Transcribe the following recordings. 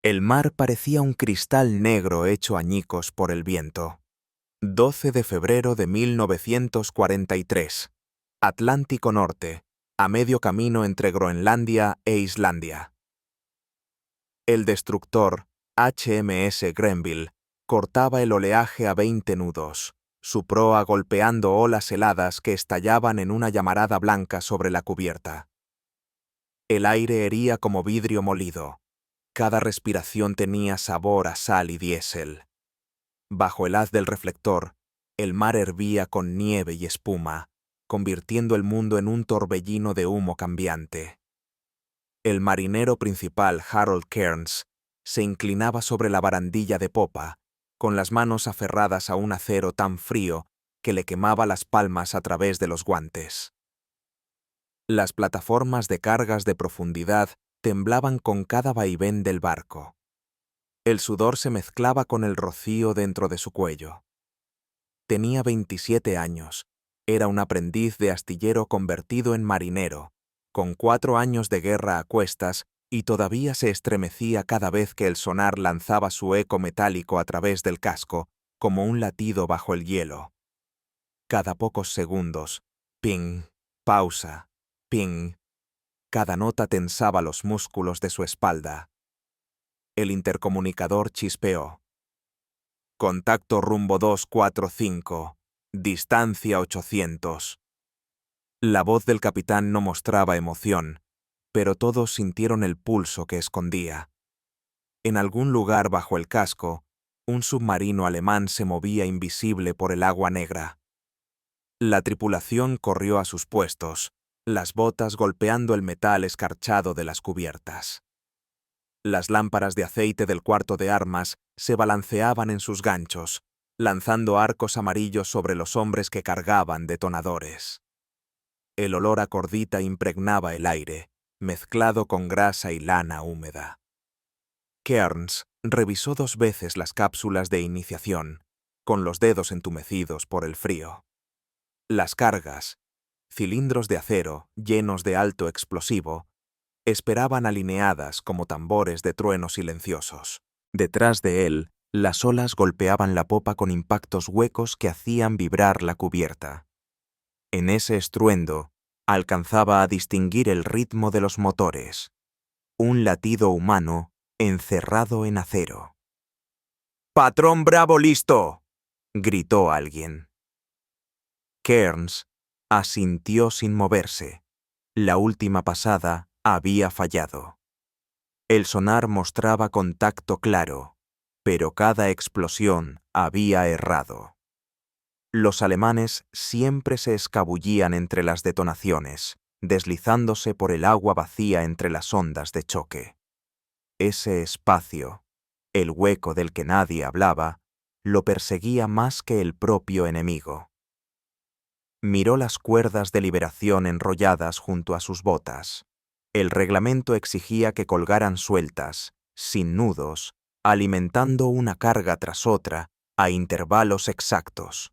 El mar parecía un cristal negro hecho añicos por el viento. 12 de febrero de 1943. Atlántico Norte, a medio camino entre Groenlandia e Islandia. El destructor HMS Grenville cortaba el oleaje a 20 nudos, su proa golpeando olas heladas que estallaban en una llamarada blanca sobre la cubierta. El aire hería como vidrio molido. Cada respiración tenía sabor a sal y diésel. Bajo el haz del reflector, el mar hervía con nieve y espuma, convirtiendo el mundo en un torbellino de humo cambiante. El marinero principal, Harold Cairns, se inclinaba sobre la barandilla de popa, con las manos aferradas a un acero tan frío que le quemaba las palmas a través de los guantes. Las plataformas de cargas de profundidad temblaban con cada vaivén del barco. El sudor se mezclaba con el rocío dentro de su cuello. Tenía 27 años, era un aprendiz de astillero convertido en marinero, con 4 años de guerra a cuestas, y todavía se estremecía cada vez que el sonar lanzaba su eco metálico a través del casco, como un latido bajo el hielo. Cada pocos segundos, ping, pausa, ping. Cada nota tensaba los músculos de su espalda. El intercomunicador chispeó. Contacto rumbo 245, distancia 800. La voz del capitán no mostraba emoción, pero todos sintieron el pulso que escondía. En algún lugar bajo el casco, un submarino alemán se movía invisible por el agua negra. La tripulación corrió a sus puestos, las botas golpeando el metal escarchado de las cubiertas. Las lámparas de aceite del cuarto de armas se balanceaban en sus ganchos, lanzando arcos amarillos sobre los hombres que cargaban detonadores. El olor a cordita impregnaba el aire, mezclado con grasa y lana húmeda. Cairns revisó 2 veces las cápsulas de iniciación, con los dedos entumecidos por el frío. Las cargas, cilindros de acero llenos de alto explosivo, esperaban alineadas como tambores de trueno silenciosos. Detrás de él, las olas golpeaban la popa con impactos huecos que hacían vibrar la cubierta. En ese estruendo, alcanzaba a distinguir el ritmo de los motores, un latido humano encerrado en acero. «¡Patrón Bravo listo!», gritó alguien. Cairns asintió sin moverse. La última pasada había fallado. El sonar mostraba contacto claro, pero cada explosión había errado. Los alemanes siempre se escabullían entre las detonaciones, deslizándose por el agua vacía entre las ondas de choque. Ese espacio, el hueco del que nadie hablaba, lo perseguía más que el propio enemigo. Miró las cuerdas de liberación enrolladas junto a sus botas. El reglamento exigía que colgaran sueltas, sin nudos, alimentando una carga tras otra a intervalos exactos.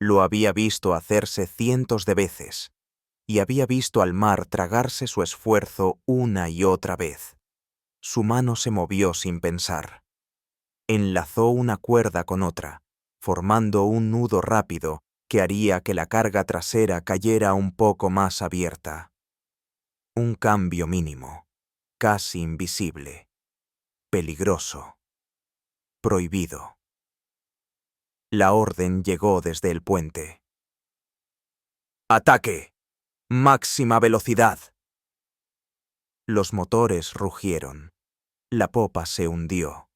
Lo había visto hacerse cientos de veces, y había visto al mar tragarse su esfuerzo una y otra vez. Su mano se movió sin pensar. Enlazó una cuerda con otra, formando un nudo rápido que haría que la carga trasera cayera un poco más abierta. Un cambio mínimo, casi invisible, peligroso, prohibido. La orden llegó desde el puente. ¡Ataque! ¡Máxima velocidad! Los motores rugieron. La popa se hundió.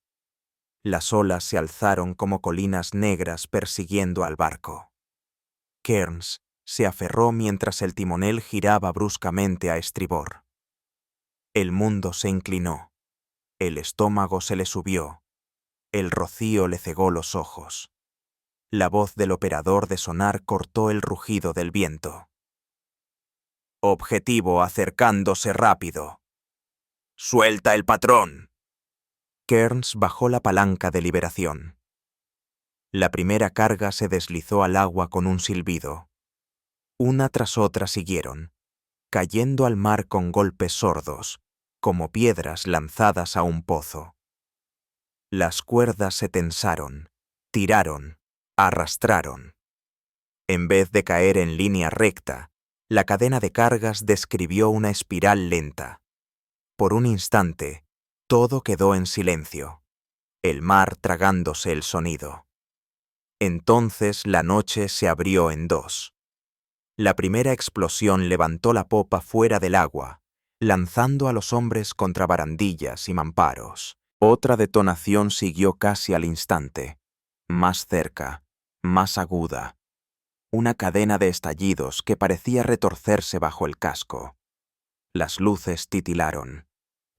Las olas se alzaron como colinas negras persiguiendo al barco. Cairns se aferró mientras el timonel giraba bruscamente a estribor. El mundo se inclinó. El estómago se le subió. El rocío le cegó los ojos. La voz del operador de sonar cortó el rugido del viento. Objetivo acercándose rápido. ¡Suelta el patrón! Cairns bajó la palanca de liberación. La primera carga se deslizó al agua con un silbido. Una tras otra siguieron, cayendo al mar con golpes sordos, como piedras lanzadas a un pozo. Las cuerdas se tensaron, tiraron, arrastraron. En vez de caer en línea recta, la cadena de cargas describió una espiral lenta. Por un instante, todo quedó en silencio, el mar tragándose el sonido. Entonces la noche se abrió en dos. La primera explosión levantó la popa fuera del agua, lanzando a los hombres contra barandillas y mamparos. Otra detonación siguió casi al instante, más cerca, más aguda. Una cadena de estallidos que parecía retorcerse bajo el casco. Las luces titilaron.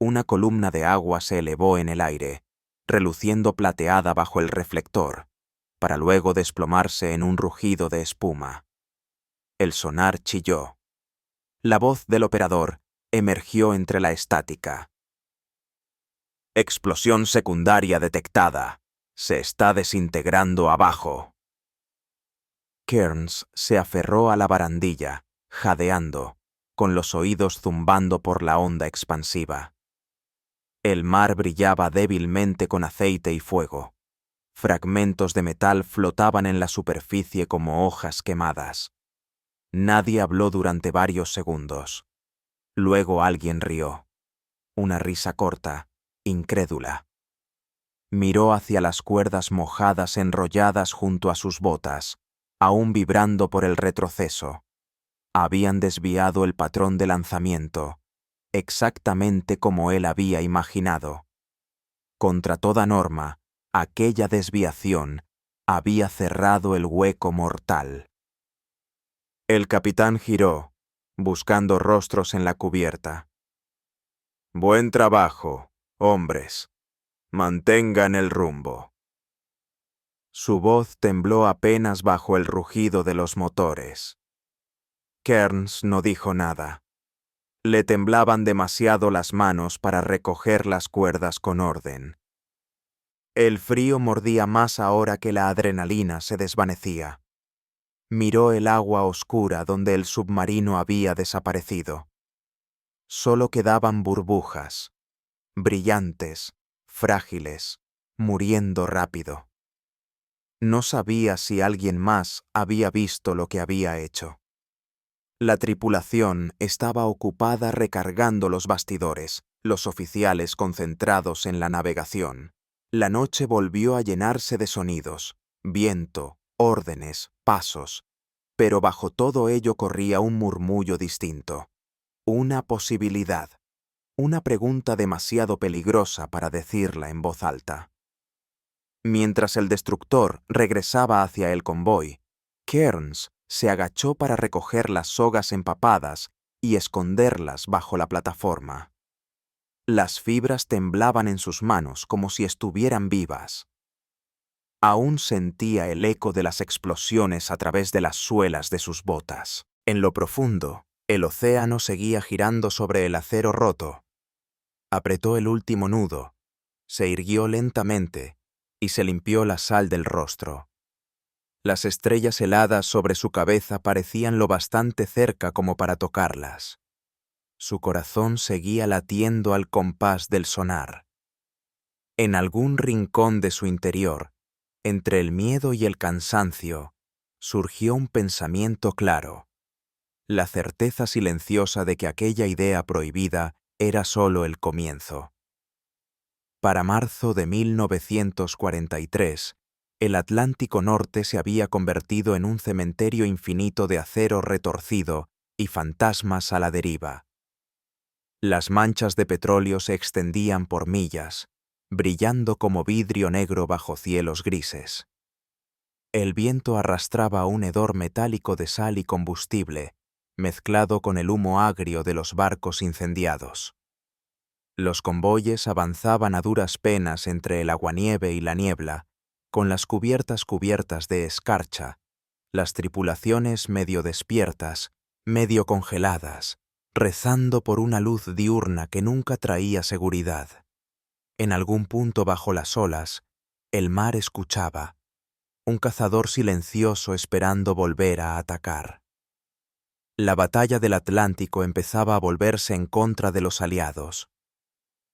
Una columna de agua se elevó en el aire, reluciendo plateada bajo el reflector, para luego desplomarse en un rugido de espuma. El sonar chilló. La voz del operador emergió entre la estática. Explosión secundaria detectada. Se está desintegrando abajo. Kearns se aferró a la barandilla, jadeando, con los oídos zumbando por la onda expansiva. El mar brillaba débilmente con aceite y fuego. Fragmentos de metal flotaban en la superficie como hojas quemadas. Nadie habló durante varios segundos. Luego alguien rió. Una risa corta, incrédula. Miró hacia las cuerdas mojadas enrolladas junto a sus botas, aún vibrando por el retroceso. Habían desviado el patrón de lanzamiento, exactamente como él había imaginado. Contra toda norma, aquella desviación había cerrado el hueco mortal. El capitán giró, buscando rostros en la cubierta. Buen trabajo, hombres. Mantengan el rumbo. Su voz tembló apenas bajo el rugido de los motores. Kearns no dijo nada. Le temblaban demasiado las manos para recoger las cuerdas con orden. El frío mordía más ahora que la adrenalina se desvanecía. Miró el agua oscura donde el submarino había desaparecido. Solo quedaban burbujas, brillantes, frágiles, muriendo rápido. No sabía si alguien más había visto lo que había hecho. La tripulación estaba ocupada recargando los bastidores, los oficiales concentrados en la navegación. La noche volvió a llenarse de sonidos, viento, órdenes, pasos, pero bajo todo ello corría un murmullo distinto. Una posibilidad, una pregunta demasiado peligrosa para decirla en voz alta. Mientras el destructor regresaba hacia el convoy, Kearns se agachó para recoger las sogas empapadas y esconderlas bajo la plataforma. Las fibras temblaban en sus manos como si estuvieran vivas. Aún sentía el eco de las explosiones a través de las suelas de sus botas. En lo profundo, el océano seguía girando sobre el acero roto. Apretó el último nudo, se irguió lentamente y se limpió la sal del rostro. Las estrellas heladas sobre su cabeza parecían lo bastante cerca como para tocarlas. Su corazón seguía latiendo al compás del sonar. En algún rincón de su interior, entre el miedo y el cansancio, surgió un pensamiento claro. La certeza silenciosa de que aquella idea prohibida era solo el comienzo. Para marzo de 1943, el Atlántico Norte se había convertido en un cementerio infinito de acero retorcido y fantasmas a la deriva. Las manchas de petróleo se extendían por millas, brillando como vidrio negro bajo cielos grises. El viento arrastraba un hedor metálico de sal y combustible, mezclado con el humo agrio de los barcos incendiados. Los convoyes avanzaban a duras penas entre el aguanieve y la niebla, con las cubiertas de escarcha, las tripulaciones medio despiertas, medio congeladas, rezando por una luz diurna que nunca traía seguridad. En algún punto bajo las olas, el mar escuchaba, un cazador silencioso esperando volver a atacar. La batalla del Atlántico empezaba a volverse en contra de los aliados.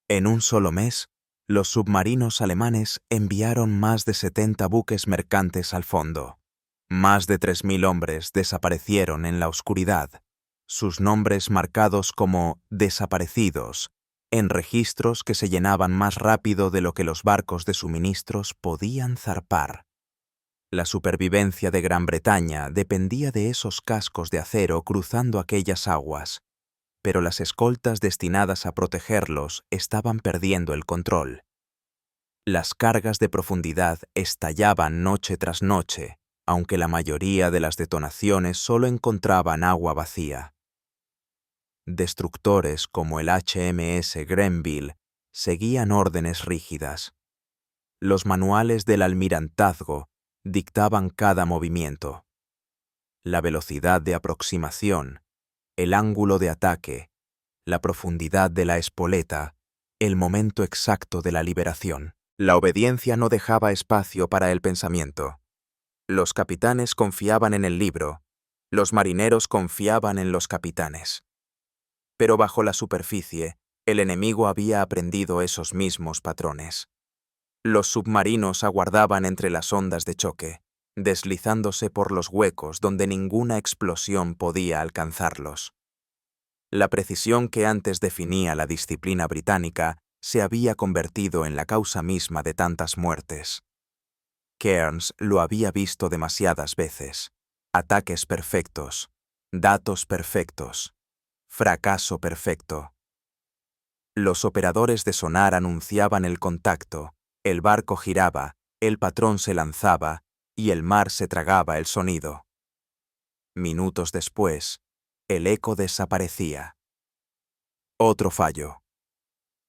En un solo mes, Los submarinos alemanes enviaron más de 70 buques mercantes al fondo. Más de 3.000 hombres desaparecieron en la oscuridad, sus nombres marcados como desaparecidos, en registros que se llenaban más rápido de lo que los barcos de suministros podían zarpar. La supervivencia de Gran Bretaña dependía de esos cascos de acero cruzando aquellas aguas, pero las escoltas destinadas a protegerlos estaban perdiendo el control. Las cargas de profundidad estallaban noche tras noche, aunque la mayoría de las detonaciones solo encontraban agua vacía. Destructores como el HMS Grenville seguían órdenes rígidas. Los manuales del almirantazgo dictaban cada movimiento. La velocidad de aproximación, el ángulo de ataque, la profundidad de la espoleta, el momento exacto de la liberación. La obediencia no dejaba espacio para el pensamiento. Los capitanes confiaban en el libro, los marineros confiaban en los capitanes. Pero bajo la superficie, el enemigo había aprendido esos mismos patrones. Los submarinos aguardaban entre las ondas de choque, deslizándose por los huecos donde ninguna explosión podía alcanzarlos. La precisión que antes definía la disciplina británica se había convertido en la causa misma de tantas muertes. Cairns lo había visto demasiadas veces. Ataques perfectos, datos perfectos, fracaso perfecto. Los operadores de sonar anunciaban el contacto, el barco giraba, el patrón se lanzaba y el mar se tragaba el sonido. Minutos después, el eco desaparecía. Otro fallo.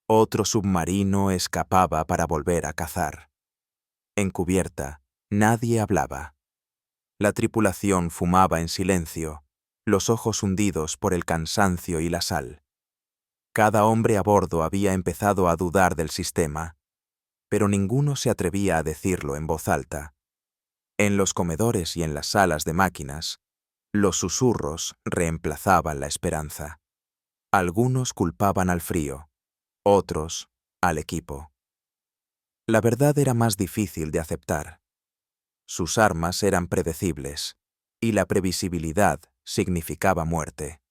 Otro submarino escapaba para volver a cazar. En cubierta, nadie hablaba. La tripulación fumaba en silencio, los ojos hundidos por el cansancio y la sal. Cada hombre a bordo había empezado a dudar del sistema, pero ninguno se atrevía a decirlo en voz alta. En los comedores y en las salas de máquinas, los susurros reemplazaban la esperanza. Algunos culpaban al frío, otros al equipo. La verdad era más difícil de aceptar. Sus armas eran predecibles, y la previsibilidad significaba muerte.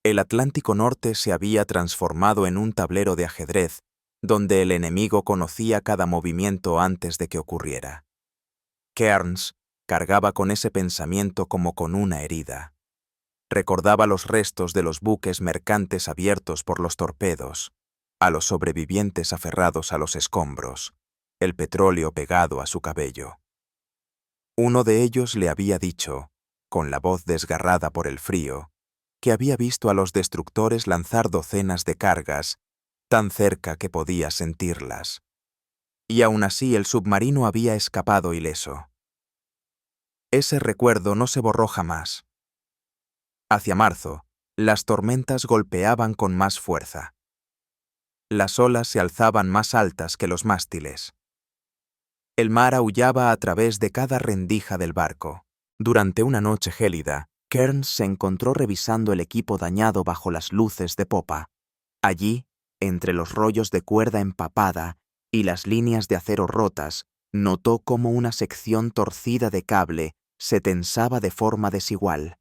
El Atlántico Norte se había transformado en un tablero de ajedrez donde el enemigo conocía cada movimiento antes de que ocurriera. Cairns cargaba con ese pensamiento como con una herida. Recordaba los restos de los buques mercantes abiertos por los torpedos, a los sobrevivientes aferrados a los escombros, el petróleo pegado a su cabello. Uno de ellos le había dicho, con la voz desgarrada por el frío, que había visto a los destructores lanzar docenas de cargas, tan cerca que podía sentirlas. Y aún así el submarino había escapado ileso. Ese recuerdo no se borró jamás. Hacia marzo, las tormentas golpeaban con más fuerza. Las olas se alzaban más altas que los mástiles. El mar aullaba a través de cada rendija del barco. Durante una noche gélida, Cairns se encontró revisando el equipo dañado bajo las luces de popa. Allí, entre los rollos de cuerda empapada y las líneas de acero rotas, notó cómo una sección torcida de cable se tensaba de forma desigual,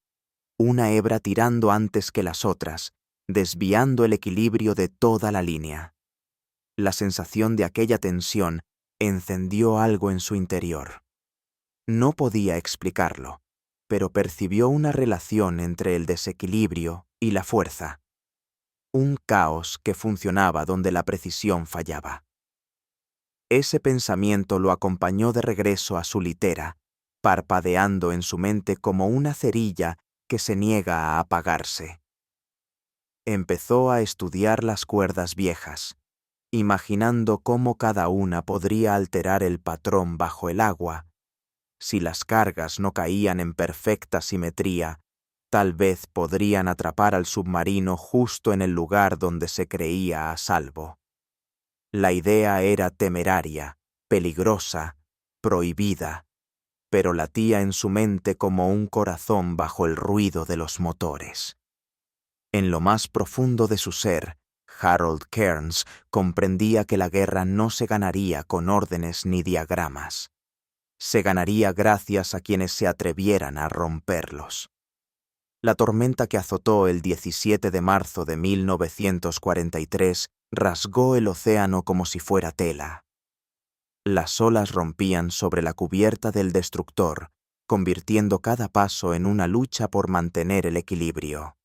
una hebra tirando antes que las otras, desviando el equilibrio de toda la línea. La sensación de aquella tensión encendió algo en su interior. No podía explicarlo, pero percibió una relación entre el desequilibrio y la fuerza. Un caos que funcionaba donde la precisión fallaba. Ese pensamiento lo acompañó de regreso a su litera, parpadeando en su mente como una cerilla que se niega a apagarse. Empezó a estudiar las cuerdas viejas, imaginando cómo cada una podría alterar el patrón bajo el agua. Si las cargas no caían en perfecta simetría, tal vez podrían atrapar al submarino justo en el lugar donde se creía a salvo. La idea era temeraria, peligrosa, prohibida, pero latía en su mente como un corazón bajo el ruido de los motores. En lo más profundo de su ser, Harold Kearns, comprendía que la guerra no se ganaría con órdenes ni diagramas. Se ganaría gracias a quienes se atrevieran a romperlos. La tormenta que azotó el 17 de marzo de 1943 rasgó el océano como si fuera tela. Las olas rompían sobre la cubierta del destructor, convirtiendo cada paso en una lucha por mantener el equilibrio.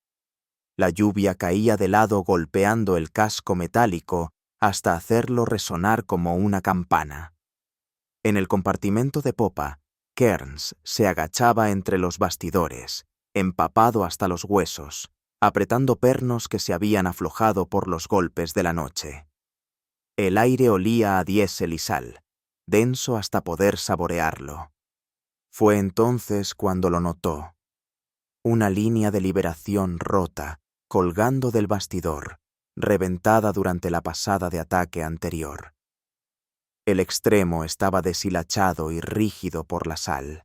La lluvia caía de lado golpeando el casco metálico hasta hacerlo resonar como una campana. En el compartimento de popa, Kearns se agachaba entre los bastidores, empapado hasta los huesos, apretando pernos que se habían aflojado por los golpes de la noche. El aire olía a diésel y sal, denso hasta poder saborearlo. Fue entonces cuando lo notó. Una línea de liberación rota, colgando del bastidor, reventada durante la pasada de ataque anterior. El extremo estaba deshilachado y rígido por la sal.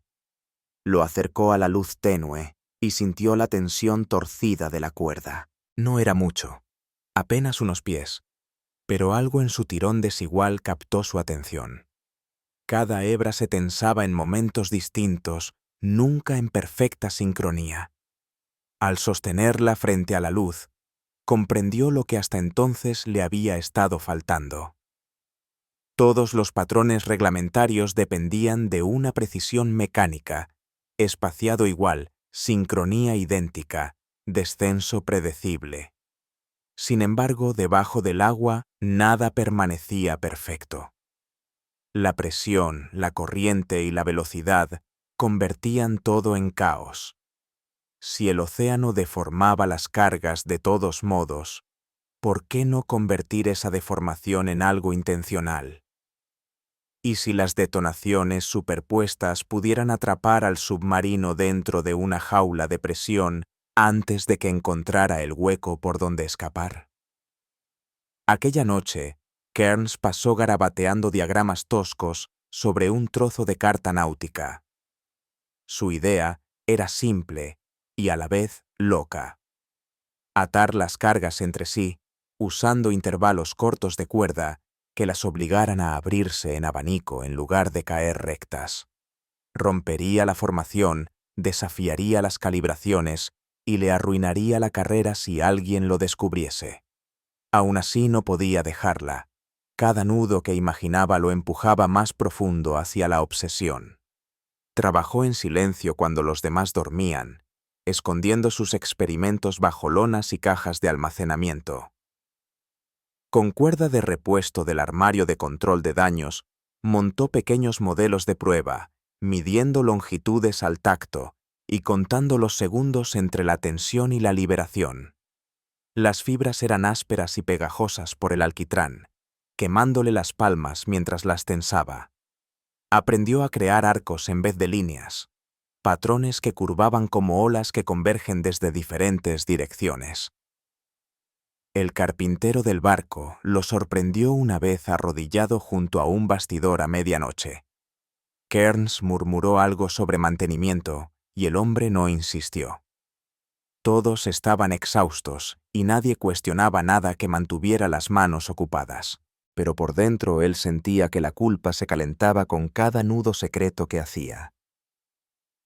Lo acercó a la luz tenue y sintió la tensión torcida de la cuerda. No era mucho, apenas unos pies, pero algo en su tirón desigual captó su atención. Cada hebra se tensaba en momentos distintos, nunca en perfecta sincronía. Al sostenerla frente a la luz, comprendió lo que hasta entonces le había estado faltando. Todos los patrones reglamentarios dependían de una precisión mecánica, espaciado igual, sincronía idéntica, descenso predecible. Sin embargo, debajo del agua, nada permanecía perfecto. La presión, la corriente y la velocidad convertían todo en caos. Si el océano deformaba las cargas de todos modos, ¿por qué no convertir esa deformación en algo intencional? ¿Y si las detonaciones superpuestas pudieran atrapar al submarino dentro de una jaula de presión antes de que encontrara el hueco por donde escapar? Aquella noche, Kearns pasó garabateando diagramas toscos sobre un trozo de carta náutica. Su idea era simple y a la vez loca. Atar las cargas entre sí, usando intervalos cortos de cuerda que las obligaran a abrirse en abanico en lugar de caer rectas. Rompería la formación, desafiaría las calibraciones y le arruinaría la carrera si alguien lo descubriese. Aún así no podía dejarla. Cada nudo que imaginaba lo empujaba más profundo hacia la obsesión. Trabajó en silencio cuando los demás dormían, escondiendo sus experimentos bajo lonas y cajas de almacenamiento. Con cuerda de repuesto del armario de control de daños, montó pequeños modelos de prueba, midiendo longitudes al tacto y contando los segundos entre la tensión y la liberación. Las fibras eran ásperas y pegajosas por el alquitrán, quemándole las palmas mientras las tensaba. Aprendió a crear arcos en vez de líneas, patrones que curvaban como olas que convergen desde diferentes direcciones. El carpintero del barco lo sorprendió una vez arrodillado junto a un bastidor a medianoche. Kearns murmuró algo sobre mantenimiento y el hombre no insistió. Todos estaban exhaustos y nadie cuestionaba nada que mantuviera las manos ocupadas, pero por dentro él sentía que la culpa se calentaba con cada nudo secreto que hacía.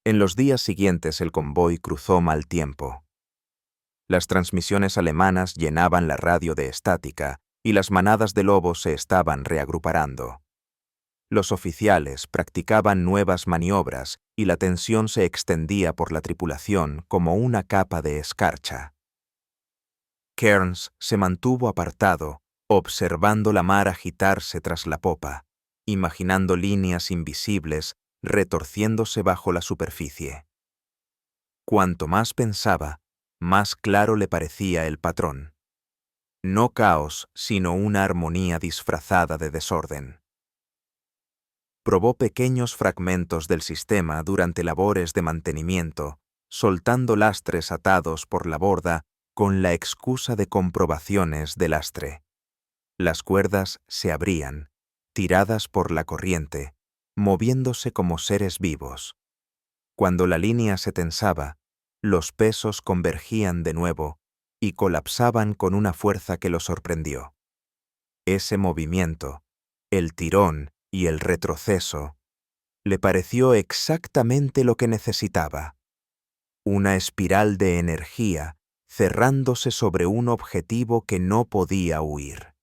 En los días siguientes el convoy cruzó mal tiempo. Las transmisiones alemanas llenaban la radio de estática y las manadas de lobos se estaban reagruparando. Los oficiales practicaban nuevas maniobras y la tensión se extendía por la tripulación como una capa de escarcha. Kearns se mantuvo apartado, observando la mar agitarse tras la popa, imaginando líneas invisibles retorciéndose bajo la superficie. Cuanto más pensaba, más claro le parecía el patrón. No caos, sino una armonía disfrazada de desorden. Probó pequeños fragmentos del sistema durante labores de mantenimiento, soltando lastres atados por la borda con la excusa de comprobaciones de lastre. Las cuerdas se abrían, tiradas por la corriente, moviéndose como seres vivos. Cuando la línea se tensaba, los pesos convergían de nuevo, y colapsaban con una fuerza que lo sorprendió. Ese movimiento, el tirón y el retroceso, le pareció exactamente lo que necesitaba. Una espiral de energía cerrándose sobre un objetivo que no podía huir.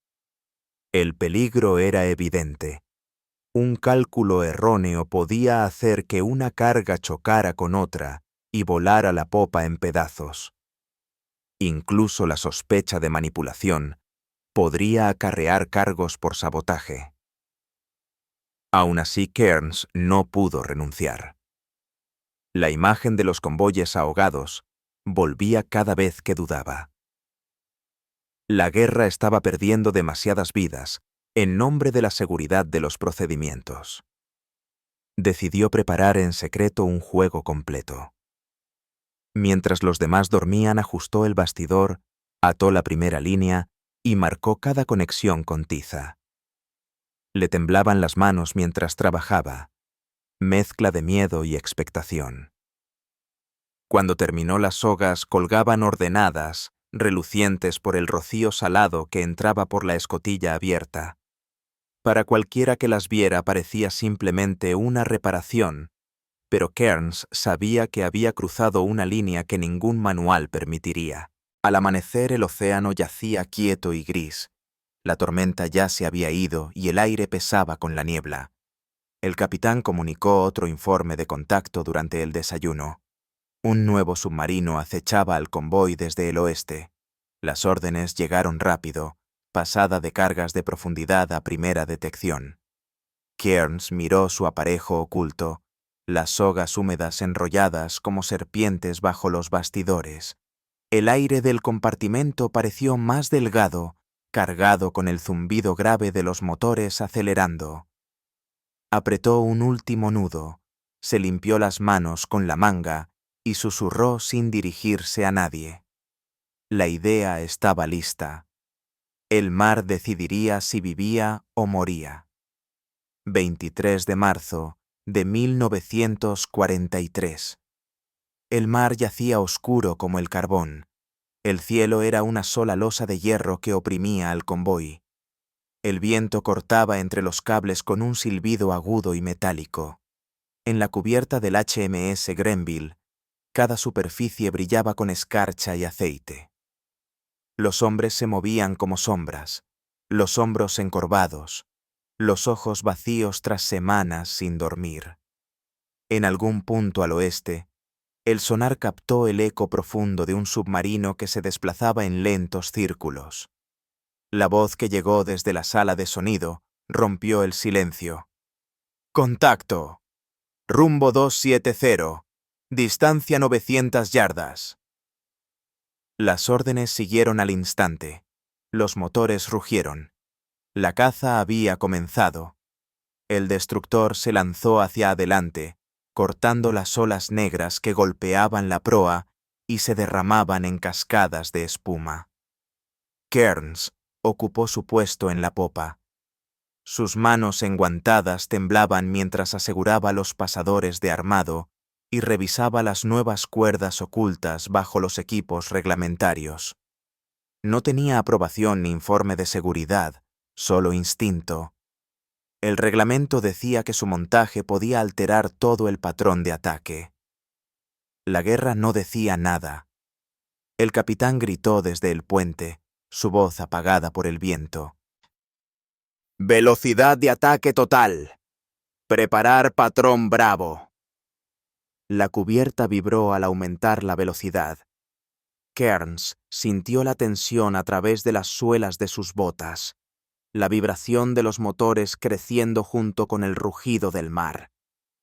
El peligro era evidente. Un cálculo erróneo podía hacer que una carga chocara con otra y volara la popa en pedazos. Incluso la sospecha de manipulación podría acarrear cargos por sabotaje. Aún así, Kearns no pudo renunciar. La imagen de los convoyes ahogados volvía cada vez que dudaba. La guerra estaba perdiendo demasiadas vidas en nombre de la seguridad de los procedimientos. Decidió preparar en secreto un juego completo. Mientras los demás dormían, ajustó el bastidor, ató la primera línea y marcó cada conexión con tiza. Le temblaban las manos mientras trabajaba, mezcla de miedo y expectación. Cuando terminó, las sogas colgaban ordenadas, relucientes por el rocío salado que entraba por la escotilla abierta. Para cualquiera que las viera parecía simplemente una reparación, pero Kearns sabía que había cruzado una línea que ningún manual permitiría. Al amanecer el océano yacía quieto y gris. La tormenta ya se había ido y el aire pesaba con la niebla. El capitán comunicó otro informe de contacto durante el desayuno. Un nuevo submarino acechaba al convoy desde el oeste. Las órdenes llegaron rápido, pasada de cargas de profundidad a primera detección. Kearns miró su aparejo oculto, las sogas húmedas enrolladas como serpientes bajo los bastidores. El aire del compartimento pareció más delgado, cargado con el zumbido grave de los motores acelerando. Apretó un último nudo, se limpió las manos con la manga y susurró sin dirigirse a nadie. La idea estaba lista. El mar decidiría si vivía o moría. 23 de marzo de 1943. El mar yacía oscuro como el carbón. El cielo era una sola losa de hierro que oprimía al convoy. El viento cortaba entre los cables con un silbido agudo y metálico. En la cubierta del HMS Grenville, cada superficie brillaba con escarcha y aceite. Los hombres se movían como sombras, los hombros encorvados, los ojos vacíos tras semanas sin dormir. En algún punto al oeste, el sonar captó el eco profundo de un submarino que se desplazaba en lentos círculos. La voz que llegó desde la sala de sonido rompió el silencio. «Contacto. Rumbo 270. Distancia 900 yardas». Las órdenes siguieron al instante. Los motores rugieron. La caza había comenzado. El destructor se lanzó hacia adelante, cortando las olas negras que golpeaban la proa y se derramaban en cascadas de espuma. Kearns ocupó su puesto en la popa. Sus manos enguantadas temblaban mientras aseguraba los pasadores de armado y revisaba las nuevas cuerdas ocultas bajo los equipos reglamentarios. No tenía aprobación ni informe de seguridad, solo instinto. El reglamento decía que su montaje podía alterar todo el patrón de ataque. La guerra no decía nada. El capitán gritó desde el puente, su voz apagada por el viento. «Velocidad de ataque total. Preparar patrón Bravo». La cubierta vibró al aumentar la velocidad. Kearns sintió la tensión a través de las suelas de sus botas, la vibración de los motores creciendo junto con el rugido del mar.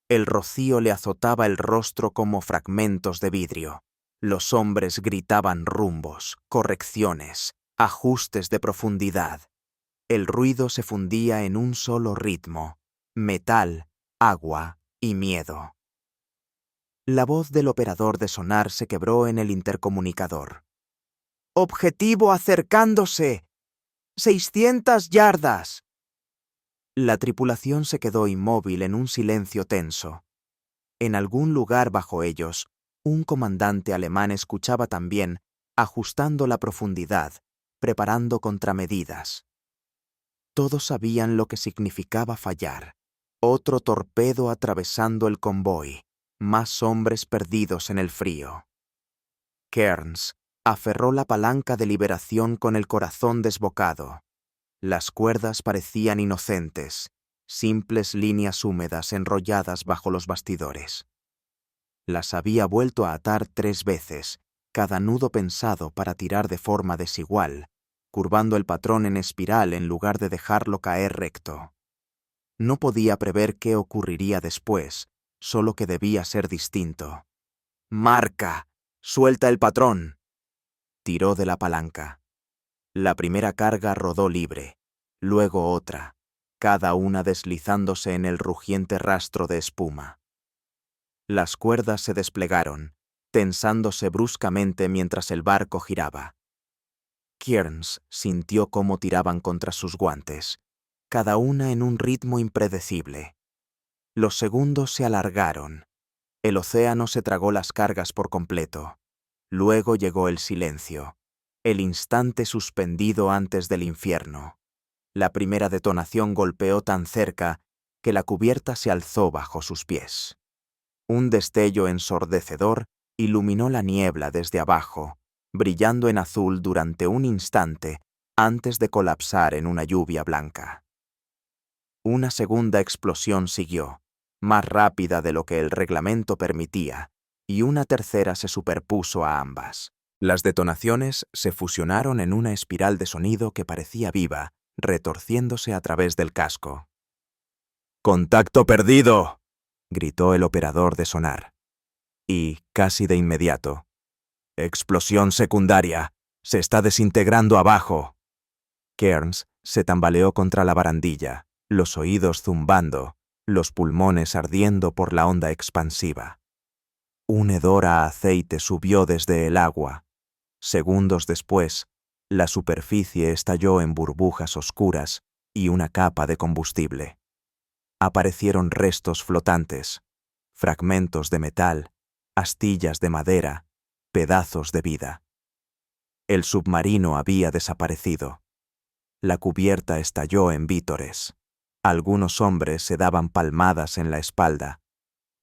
El rocío le azotaba el rostro como fragmentos de vidrio. Los hombres gritaban rumbos, correcciones, ajustes de profundidad. El ruido se fundía en un solo ritmo: metal, agua y miedo. La voz del operador de sonar se quebró en el intercomunicador. «Objetivo acercándose. 600 yardas». La tripulación se quedó inmóvil en un silencio tenso. En algún lugar bajo ellos, un comandante alemán escuchaba también, ajustando la profundidad, preparando contramedidas. Todos sabían lo que significaba fallar. Otro torpedo atravesando el convoy, más hombres perdidos en el frío. Kearns aferró la palanca de liberación con el corazón desbocado. Las cuerdas parecían inocentes, simples líneas húmedas enrolladas bajo los bastidores. Las había vuelto a atar 3 veces, cada nudo pensado para tirar de forma desigual, curvando el patrón en espiral en lugar de dejarlo caer recto. No podía prever qué ocurriría después, solo que debía ser distinto. ¡Marca! ¡Suelta el patrón! Tiró de la palanca. La primera carga rodó libre, luego otra, cada una deslizándose en el rugiente rastro de espuma. Las cuerdas se desplegaron, tensándose bruscamente mientras el barco giraba. Kearns sintió cómo tiraban contra sus guantes, cada una en un ritmo impredecible. Los segundos se alargaron. El océano se tragó las cargas por completo. Luego llegó el silencio, el instante suspendido antes del infierno. La primera detonación golpeó tan cerca que la cubierta se alzó bajo sus pies. Un destello ensordecedor iluminó la niebla desde abajo, brillando en azul durante un instante antes de colapsar en una lluvia blanca. Una segunda explosión siguió, más rápida de lo que el reglamento permitía, y una tercera se superpuso a ambas. Las detonaciones se fusionaron en una espiral de sonido que parecía viva, retorciéndose a través del casco. ¡Contacto perdido!, gritó el operador de sonar. Y, casi de inmediato, ¡explosión secundaria! ¡Se está desintegrando abajo! Kearns se tambaleó contra la barandilla, los oídos zumbando, los pulmones ardiendo por la onda expansiva. Un hedor a aceite subió desde el agua. Segundos después, la superficie estalló en burbujas oscuras y una capa de combustible. Aparecieron restos flotantes, fragmentos de metal, astillas de madera, pedazos de vida. El submarino había desaparecido. La cubierta estalló en vítores. Algunos hombres se daban palmadas en la espalda.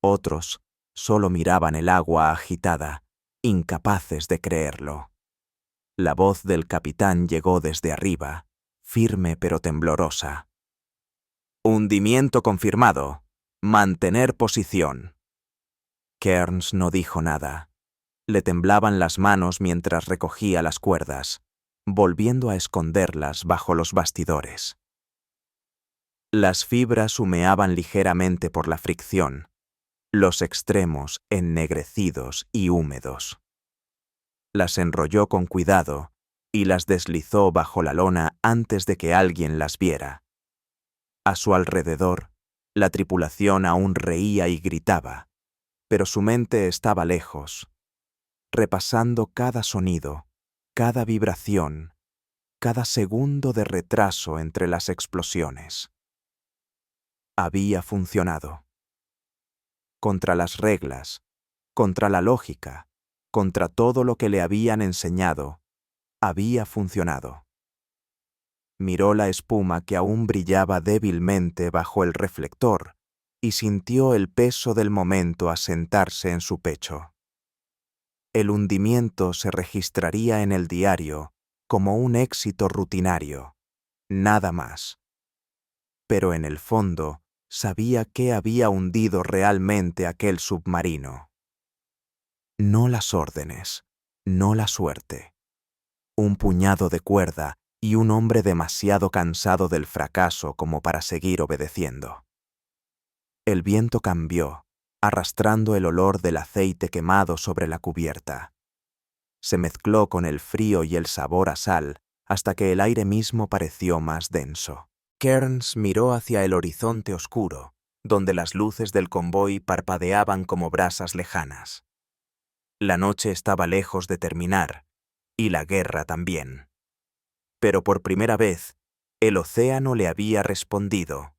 Otros solo miraban el agua agitada, incapaces de creerlo. La voz del capitán llegó desde arriba, firme pero temblorosa. Hundimiento confirmado. Mantener posición. Kearns no dijo nada. Le temblaban las manos mientras recogía las cuerdas, volviendo a esconderlas bajo los bastidores. Las fibras humeaban ligeramente por la fricción, los extremos ennegrecidos y húmedos. Las enrolló con cuidado y las deslizó bajo la lona antes de que alguien las viera. A su alrededor, la tripulación aún reía y gritaba, pero su mente estaba lejos, repasando cada sonido, cada vibración, cada segundo de retraso entre las explosiones. Había funcionado. Contra las reglas, contra la lógica, contra todo lo que le habían enseñado, había funcionado. Miró la espuma que aún brillaba débilmente bajo el reflector y sintió el peso del momento asentarse en su pecho. El hundimiento se registraría en el diario como un éxito rutinario, nada más. Pero en el fondo sabía qué había hundido realmente aquel submarino. No las órdenes, no la suerte. Un puñado de cuerda y un hombre demasiado cansado del fracaso como para seguir obedeciendo. El viento cambió, arrastrando el olor del aceite quemado sobre la cubierta. Se mezcló con el frío y el sabor a sal hasta que el aire mismo pareció más denso. Kearns miró hacia el horizonte oscuro, donde las luces del convoy parpadeaban como brasas lejanas. La noche estaba lejos de terminar, y la guerra también. Pero por primera vez, el océano le había respondido.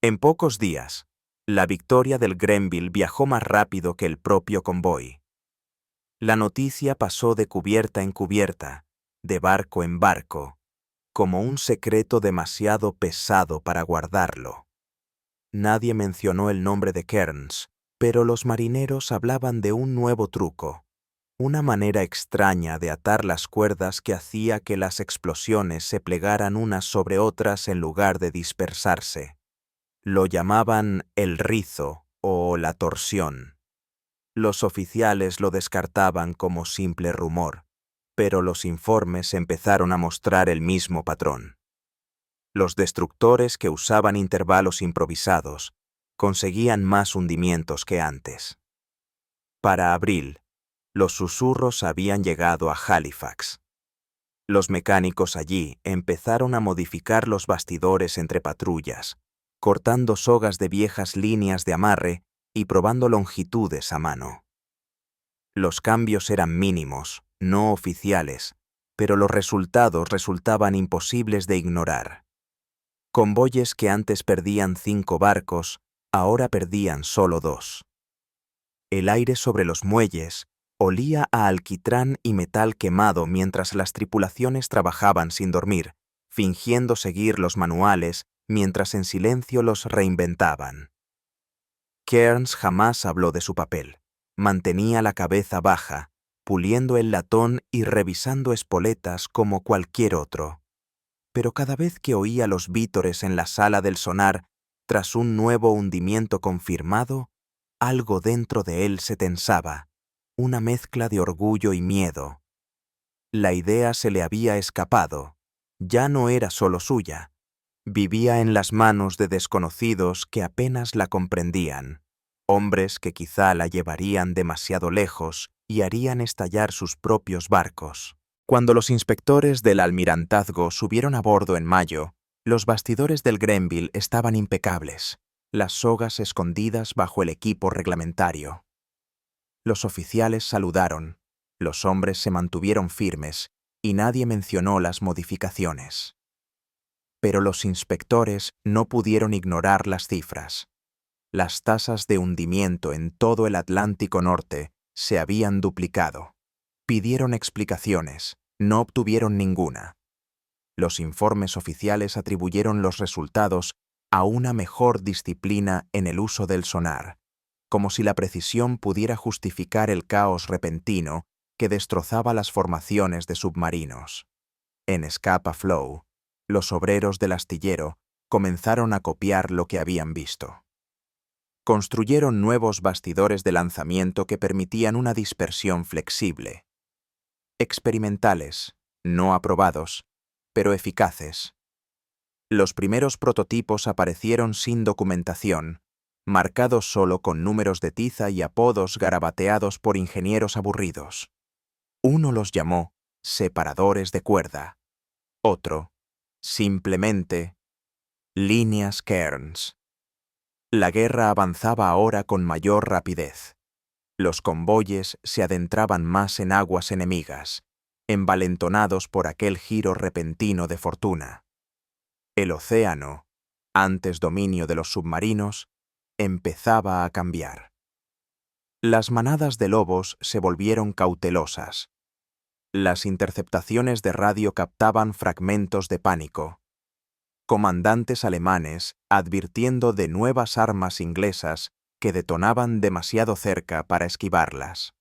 En pocos días, la victoria del Grenville viajó más rápido que el propio convoy. La noticia pasó de cubierta en cubierta, de barco en barco, como un secreto demasiado pesado para guardarlo. Nadie mencionó el nombre de Cairns, pero los marineros hablaban de un nuevo truco, una manera extraña de atar las cuerdas que hacía que las explosiones se plegaran unas sobre otras en lugar de dispersarse. Lo llamaban el rizo o la torsión. Los oficiales lo descartaban como simple rumor, pero los informes empezaron a mostrar el mismo patrón. Los destructores que usaban intervalos improvisados conseguían más hundimientos que antes. Para abril, los susurros habían llegado a Halifax. Los mecánicos allí empezaron a modificar los bastidores entre patrullas, cortando sogas de viejas líneas de amarre y probando longitudes a mano. Los cambios eran mínimos, no oficiales, pero los resultados resultaban imposibles de ignorar. Convoyes que antes perdían 5 barcos, ahora perdían solo 2. El aire sobre los muelles olía a alquitrán y metal quemado mientras las tripulaciones trabajaban sin dormir, fingiendo seguir los manuales mientras en silencio los reinventaban. Cairns jamás habló de su papel. Mantenía la cabeza baja, puliendo el latón y revisando espoletas como cualquier otro. Pero cada vez que oía los vítores en la sala del sonar, tras un nuevo hundimiento confirmado, algo dentro de él se tensaba, una mezcla de orgullo y miedo. La idea se le había escapado, ya no era solo suya. Vivía en las manos de desconocidos que apenas la comprendían, hombres que quizá la llevarían demasiado lejos y harían estallar sus propios barcos. Cuando los inspectores del almirantazgo subieron a bordo en mayo, los bastidores del Grenville estaban impecables, las sogas escondidas bajo el equipo reglamentario. Los oficiales saludaron, los hombres se mantuvieron firmes y nadie mencionó las modificaciones. Pero los inspectores no pudieron ignorar las cifras. Las tasas de hundimiento en todo el Atlántico Norte se habían duplicado. Pidieron explicaciones, no obtuvieron ninguna. Los informes oficiales atribuyeron los resultados a una mejor disciplina en el uso del sonar, como si la precisión pudiera justificar el caos repentino que destrozaba las formaciones de submarinos. En Scapa Flow, los obreros del astillero comenzaron a copiar lo que habían visto. Construyeron nuevos bastidores de lanzamiento que permitían una dispersión flexible. Experimentales, no aprobados, pero eficaces. Los primeros prototipos aparecieron sin documentación, marcados solo con números de tiza y apodos garabateados por ingenieros aburridos. Uno los llamó separadores de cuerda, otro, simplemente, líneas Cairns. La guerra avanzaba ahora con mayor rapidez. Los convoyes se adentraban más en aguas enemigas, envalentonados por aquel giro repentino de fortuna. El océano, antes dominio de los submarinos, empezaba a cambiar. Las manadas de lobos se volvieron cautelosas. Las interceptaciones de radio captaban fragmentos de pánico. Comandantes alemanes advirtiendo de nuevas armas inglesas que detonaban demasiado cerca para esquivarlas.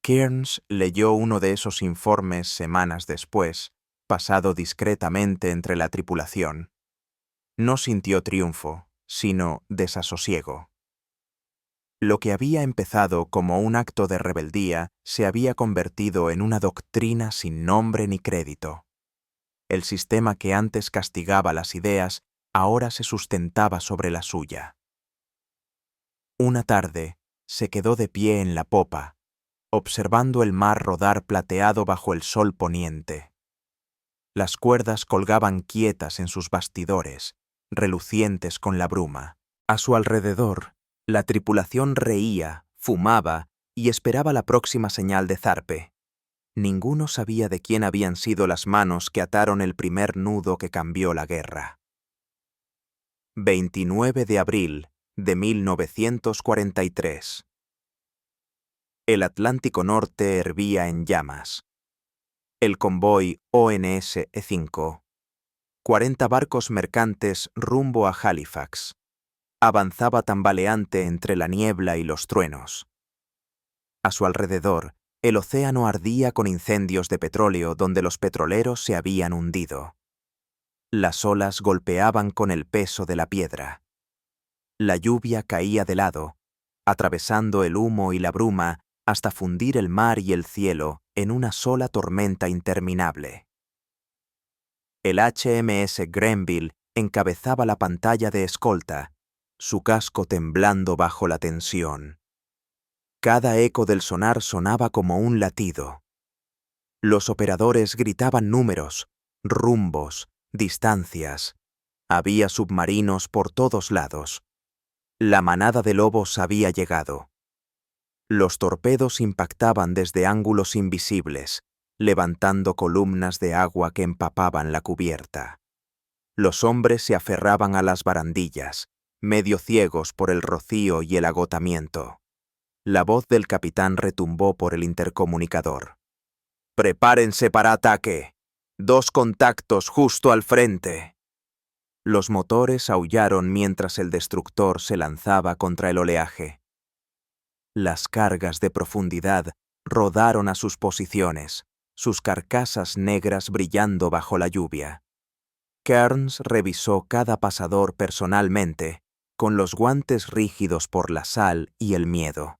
Cairns leyó uno de esos informes semanas después, pasado discretamente entre la tripulación. No sintió triunfo, sino desasosiego. Lo que había empezado como un acto de rebeldía se había convertido en una doctrina sin nombre ni crédito. El sistema que antes castigaba las ideas ahora se sustentaba sobre la suya. Una tarde, se quedó de pie en la popa, observando el mar rodar plateado bajo el sol poniente. Las cuerdas colgaban quietas en sus bastidores, relucientes con la bruma. A su alrededor, la tripulación reía, fumaba y esperaba la próxima señal de zarpe. Ninguno sabía de quién habían sido las manos que ataron el primer nudo que cambió la guerra. 29 de abril de 1943. El Atlántico Norte hervía en llamas. El convoy ONS-E5. 40 barcos mercantes rumbo a Halifax. Avanzaba tambaleante entre la niebla y los truenos. A su alrededor, el océano ardía con incendios de petróleo donde los petroleros se habían hundido. Las olas golpeaban con el peso de la piedra. La lluvia caía de lado, atravesando el humo y la bruma hasta fundir el mar y el cielo en una sola tormenta interminable. El HMS Grenville encabezaba la pantalla de escolta, su casco temblando bajo la tensión. Cada eco del sonar sonaba como un latido. Los operadores gritaban números, rumbos, distancias. Había submarinos por todos lados. La manada de lobos había llegado. Los torpedos impactaban desde ángulos invisibles, levantando columnas de agua que empapaban la cubierta. Los hombres se aferraban a las barandillas, medio ciegos por el rocío y el agotamiento. La voz del capitán retumbó por el intercomunicador. «¡Prepárense para ataque! 2 contactos justo al frente». Los motores aullaron mientras el destructor se lanzaba contra el oleaje. Las cargas de profundidad rodaron a sus posiciones, sus carcasas negras brillando bajo la lluvia. Kearns revisó cada pasador personalmente, con los guantes rígidos por la sal y el miedo.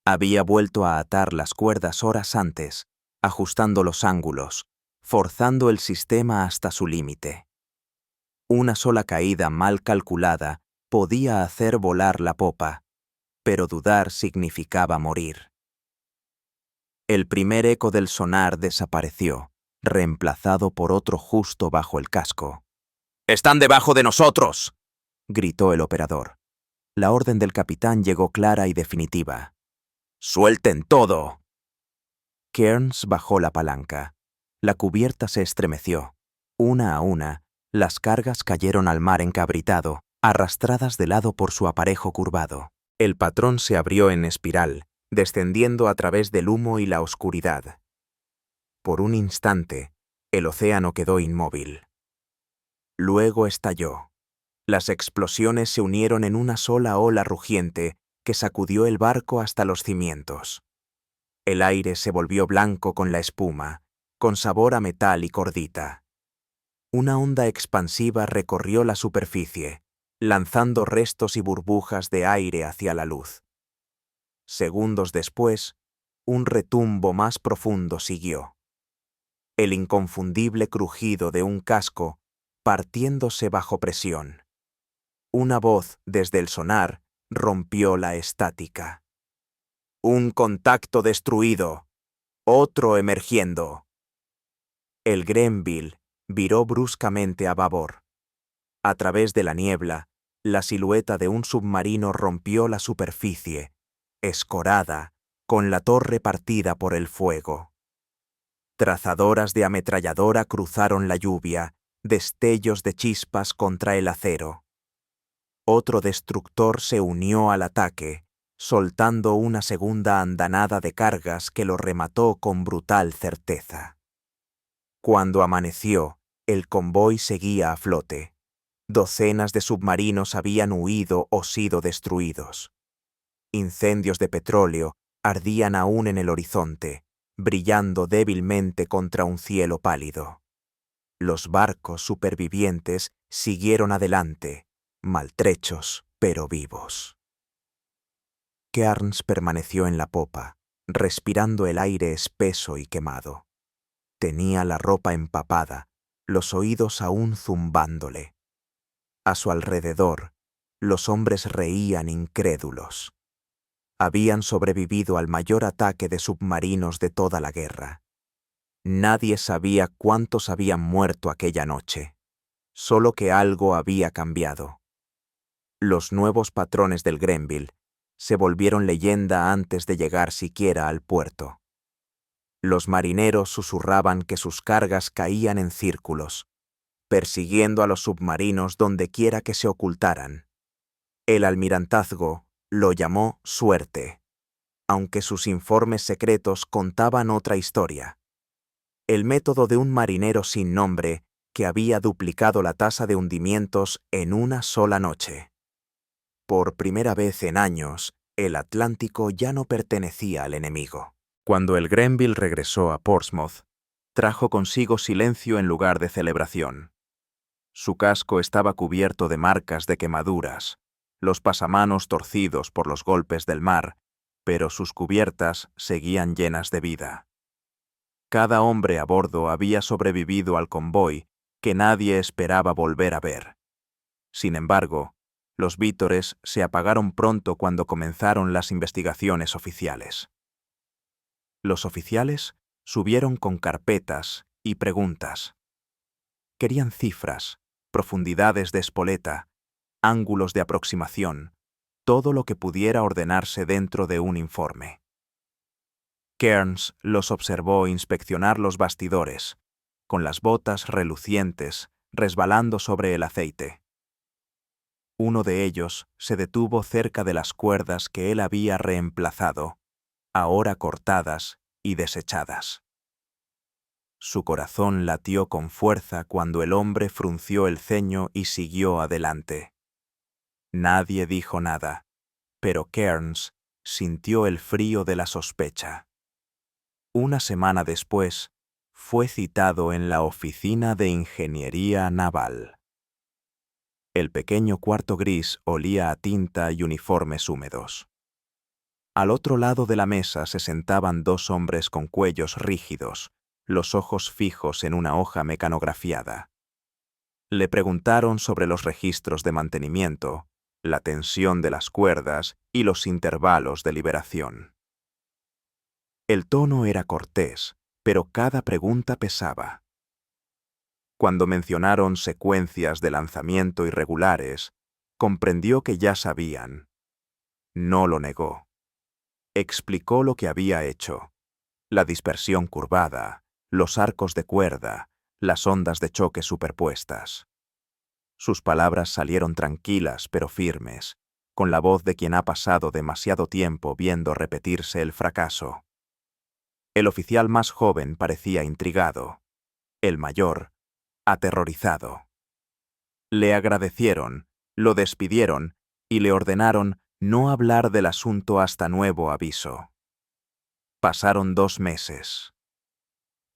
Había vuelto a atar las cuerdas horas antes, ajustando los ángulos, forzando el sistema hasta su límite. Una sola caída mal calculada podía hacer volar la popa, pero dudar significaba morir. El primer eco del sonar desapareció, reemplazado por otro justo bajo el casco. «¡Están debajo de nosotros!», gritó el operador. La orden del capitán llegó clara y definitiva. «¡Suelten todo!». Kearns bajó la palanca. La cubierta se estremeció. Una a una, las cargas cayeron al mar encabritado, arrastradas de lado por su aparejo curvado. El patrón se abrió en espiral, descendiendo a través del humo y la oscuridad. Por un instante, el océano quedó inmóvil. Luego estalló. Las explosiones se unieron en una sola ola rugiente que sacudió el barco hasta los cimientos. El aire se volvió blanco con la espuma, con sabor a metal y cordita. Una onda expansiva recorrió la superficie, lanzando restos y burbujas de aire hacia la luz. Segundos después, un retumbo más profundo siguió. El inconfundible crujido de un casco partiéndose bajo presión. Una voz desde el sonar rompió la estática. «Un contacto destruido. Otro emergiendo». El Grenville viró bruscamente a babor. A través de la niebla, la silueta de un submarino rompió la superficie, escorada, con la torre partida por el fuego. Trazadoras de ametralladora cruzaron la lluvia, destellos de chispas contra el acero. Otro destructor se unió al ataque, soltando una segunda andanada de cargas que lo remató con brutal certeza. Cuando amaneció, el convoy seguía a flote. Docenas de submarinos habían huido o sido destruidos. Incendios de petróleo ardían aún en el horizonte, brillando débilmente contra un cielo pálido. Los barcos supervivientes siguieron adelante, maltrechos pero vivos. Kearns permaneció en la popa, respirando el aire espeso y quemado. Tenía la ropa empapada, los oídos aún zumbándole. A su alrededor, los hombres reían incrédulos. Habían sobrevivido al mayor ataque de submarinos de toda la guerra. Nadie sabía cuántos habían muerto aquella noche, solo que algo había cambiado. Los nuevos patrones del Grenville se volvieron leyenda antes de llegar siquiera al puerto. Los marineros susurraban que sus cargas caían en círculos, persiguiendo a los submarinos dondequiera que se ocultaran. El almirantazgo lo llamó suerte, aunque sus informes secretos contaban otra historia. El método de un marinero sin nombre que había duplicado la tasa de hundimientos en una sola noche. Por primera vez en años, el Atlántico ya no pertenecía al enemigo. Cuando el Grenville regresó a Portsmouth, trajo consigo silencio en lugar de celebración. Su casco estaba cubierto de marcas de quemaduras, los pasamanos torcidos por los golpes del mar, pero sus cubiertas seguían llenas de vida. Cada hombre a bordo había sobrevivido al convoy que nadie esperaba volver a ver. Sin embargo, los vítores se apagaron pronto cuando comenzaron las investigaciones oficiales. Los oficiales subieron con carpetas y preguntas. Querían cifras, profundidades de espoleta, ángulos de aproximación, todo lo que pudiera ordenarse dentro de un informe. Cairns los observó inspeccionar los bastidores, con las botas relucientes resbalando sobre el aceite. Uno de ellos se detuvo cerca de las cuerdas que él había reemplazado, ahora cortadas y desechadas. Su corazón latió con fuerza cuando el hombre frunció el ceño y siguió adelante. Nadie dijo nada, pero Cairns sintió el frío de la sospecha. Una semana después, fue citado en la oficina de ingeniería naval. El pequeño cuarto gris olía a tinta y uniformes húmedos. Al otro lado de la mesa se sentaban dos hombres con cuellos rígidos, los ojos fijos en una hoja mecanografiada. Le preguntaron sobre los registros de mantenimiento, la tensión de las cuerdas y los intervalos de liberación. El tono era cortés, pero cada pregunta pesaba. Cuando mencionaron secuencias de lanzamiento irregulares, comprendió que ya sabían. No lo negó. Explicó lo que había hecho: la dispersión curvada, los arcos de cuerda, las ondas de choque superpuestas. Sus palabras salieron tranquilas pero firmes, con la voz de quien ha pasado demasiado tiempo viendo repetirse el fracaso. El oficial más joven parecía intrigado, el mayor, aterrorizado. Le agradecieron, lo despidieron y le ordenaron no hablar del asunto hasta nuevo aviso. Pasaron 2 meses.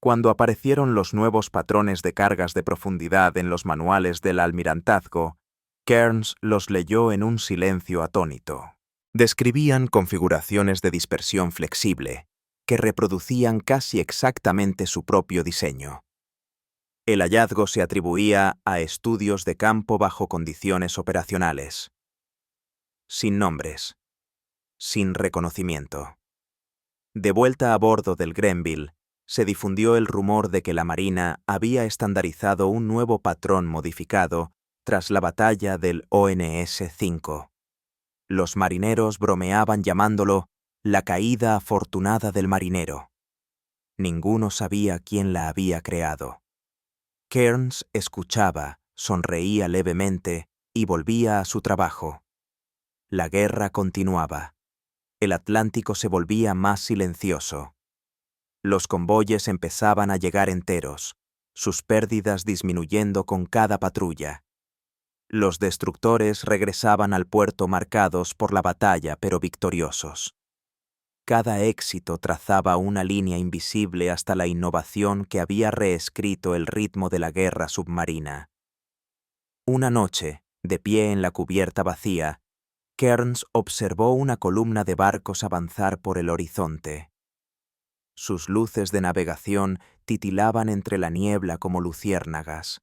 Cuando aparecieron los nuevos patrones de cargas de profundidad en los manuales del almirantazgo, Cairns los leyó en un silencio atónito. Describían configuraciones de dispersión flexible, que reproducían casi exactamente su propio diseño. El hallazgo se atribuía a estudios de campo bajo condiciones operacionales. Sin nombres. Sin reconocimiento. De vuelta a bordo del Grenville, se difundió el rumor de que la Marina había estandarizado un nuevo patrón modificado tras la batalla del ONS-5. Los marineros bromeaban llamándolo la caída afortunada del marinero. Ninguno sabía quién la había creado. Cairns escuchaba, sonreía levemente y volvía a su trabajo. La guerra continuaba. El Atlántico se volvía más silencioso. Los convoyes empezaban a llegar enteros, sus pérdidas disminuyendo con cada patrulla. Los destructores regresaban al puerto marcados por la batalla pero victoriosos. Cada éxito trazaba una línea invisible hasta la innovación que había reescrito el ritmo de la guerra submarina. Una noche, de pie en la cubierta vacía, Cairns observó una columna de barcos avanzar por el horizonte. Sus luces de navegación titilaban entre la niebla como luciérnagas.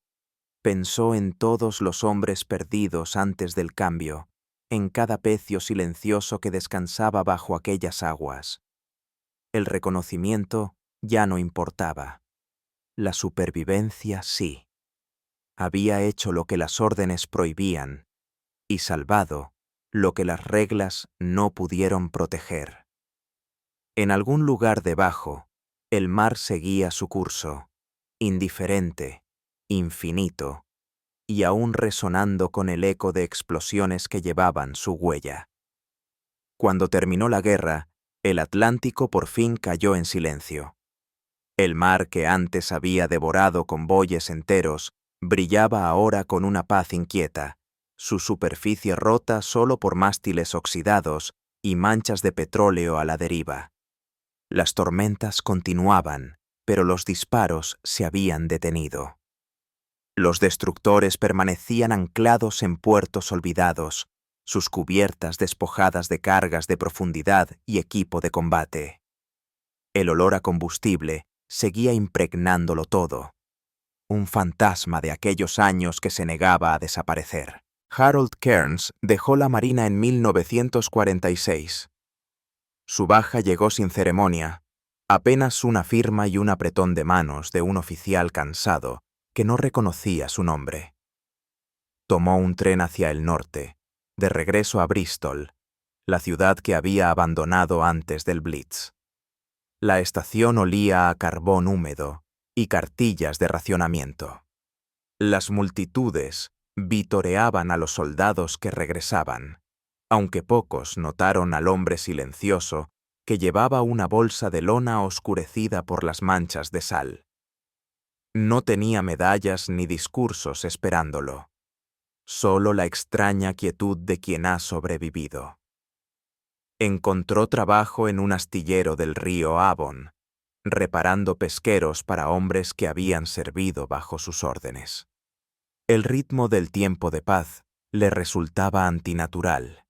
Pensó en todos los hombres perdidos antes del cambio, en cada pecio silencioso que descansaba bajo aquellas aguas. El reconocimiento ya no importaba. La supervivencia sí. Había hecho lo que las órdenes prohibían y salvado lo que las reglas no pudieron proteger. En algún lugar debajo, el mar seguía su curso, indiferente, infinito, y aún resonando con el eco de explosiones que llevaban su huella. Cuando terminó la guerra, El Atlántico por fin cayó en silencio. El mar que antes había devorado convoyes enteros brillaba ahora con una paz inquieta, su superficie rota solo por mástiles oxidados y manchas de petróleo a la deriva. Las tormentas continuaban, pero los disparos se habían detenido. Los destructores permanecían anclados en puertos olvidados, sus cubiertas despojadas de cargas de profundidad y equipo de combate. El olor a combustible seguía impregnándolo todo, un fantasma de aquellos años que se negaba a desaparecer. Harold Cairns dejó la Marina en 1946. Su baja llegó sin ceremonia, apenas una firma y un apretón de manos de un oficial cansado que no reconocía su nombre. Tomó un tren hacia el norte, de regreso a Bristol, la ciudad que había abandonado antes del Blitz. La estación olía a carbón húmedo y cartillas de racionamiento. Las multitudes vitoreaban a los soldados que regresaban, aunque pocos notaron al hombre silencioso que llevaba una bolsa de lona oscurecida por las manchas de sal. No tenía medallas ni discursos esperándolo, solo la extraña quietud de quien ha sobrevivido. Encontró trabajo en un astillero del río Avon, reparando pesqueros para hombres que habían servido bajo sus órdenes. El ritmo del tiempo de paz le resultaba antinatural,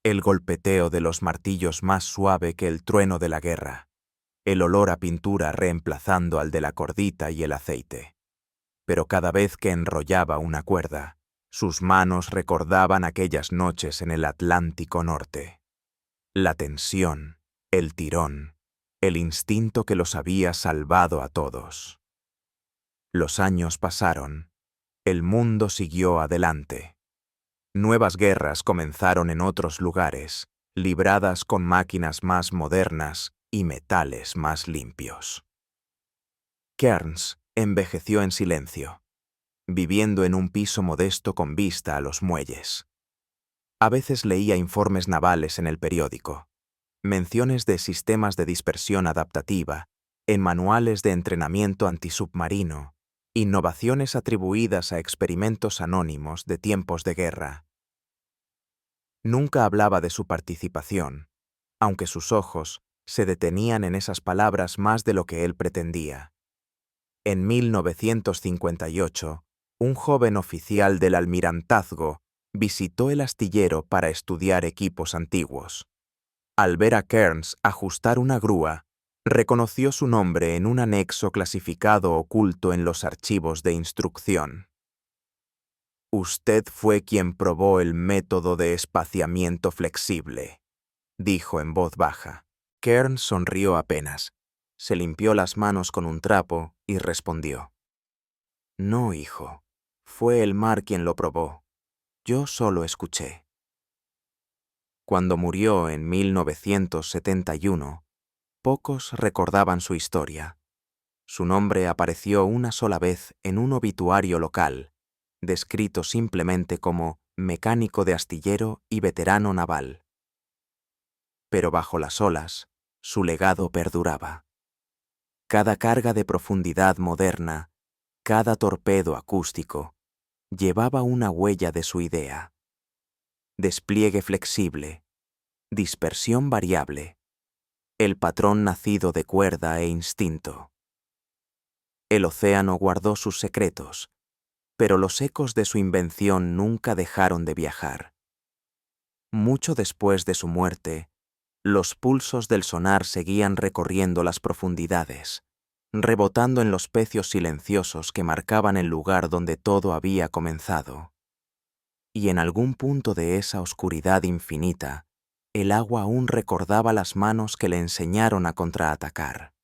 el golpeteo de los martillos más suave que el trueno de la guerra, el olor a pintura reemplazando al de la cordita y el aceite. Pero cada vez que enrollaba una cuerda, sus manos recordaban aquellas noches en el Atlántico Norte. La tensión, el tirón, el instinto que los había salvado a todos. Los años pasaron, el mundo siguió adelante. Nuevas guerras comenzaron en otros lugares, libradas con máquinas más modernas y metales más limpios. Cairns envejeció en silencio, viviendo en un piso modesto con vista a los muelles. A veces leía informes navales en el periódico, menciones de sistemas de dispersión adaptativa, en manuales de entrenamiento antisubmarino, innovaciones atribuidas a experimentos anónimos de tiempos de guerra. Nunca hablaba de su participación, aunque sus ojos se detenían en esas palabras más de lo que él pretendía. En 1958, un joven oficial del almirantazgo visitó el astillero para estudiar equipos antiguos. Al ver a Cairns ajustar una grúa, reconoció su nombre en un anexo clasificado oculto en los archivos de instrucción. «Usted fue quien probó el método de espaciamiento flexible», dijo en voz baja. Cairns sonrió apenas, se limpió las manos con un trapo y respondió: «No, hijo, fue el mar quien lo probó. Yo solo escuché». Cuando murió en 1971, pocos recordaban su historia. Su nombre apareció una sola vez en un obituario local, descrito simplemente como mecánico de astillero y veterano naval. Pero bajo las olas, su legado perduraba. Cada carga de profundidad moderna, cada torpedo acústico, llevaba una huella de su idea. Despliegue flexible, dispersión variable, el patrón nacido de cuerda e instinto. El océano guardó sus secretos, pero los ecos de su invención nunca dejaron de viajar. Mucho después de su muerte, los pulsos del sonar seguían recorriendo las profundidades, rebotando en los pecios silenciosos que marcaban el lugar donde todo había comenzado. Y en algún punto de esa oscuridad infinita, el agua aún recordaba las manos que le enseñaron a contraatacar.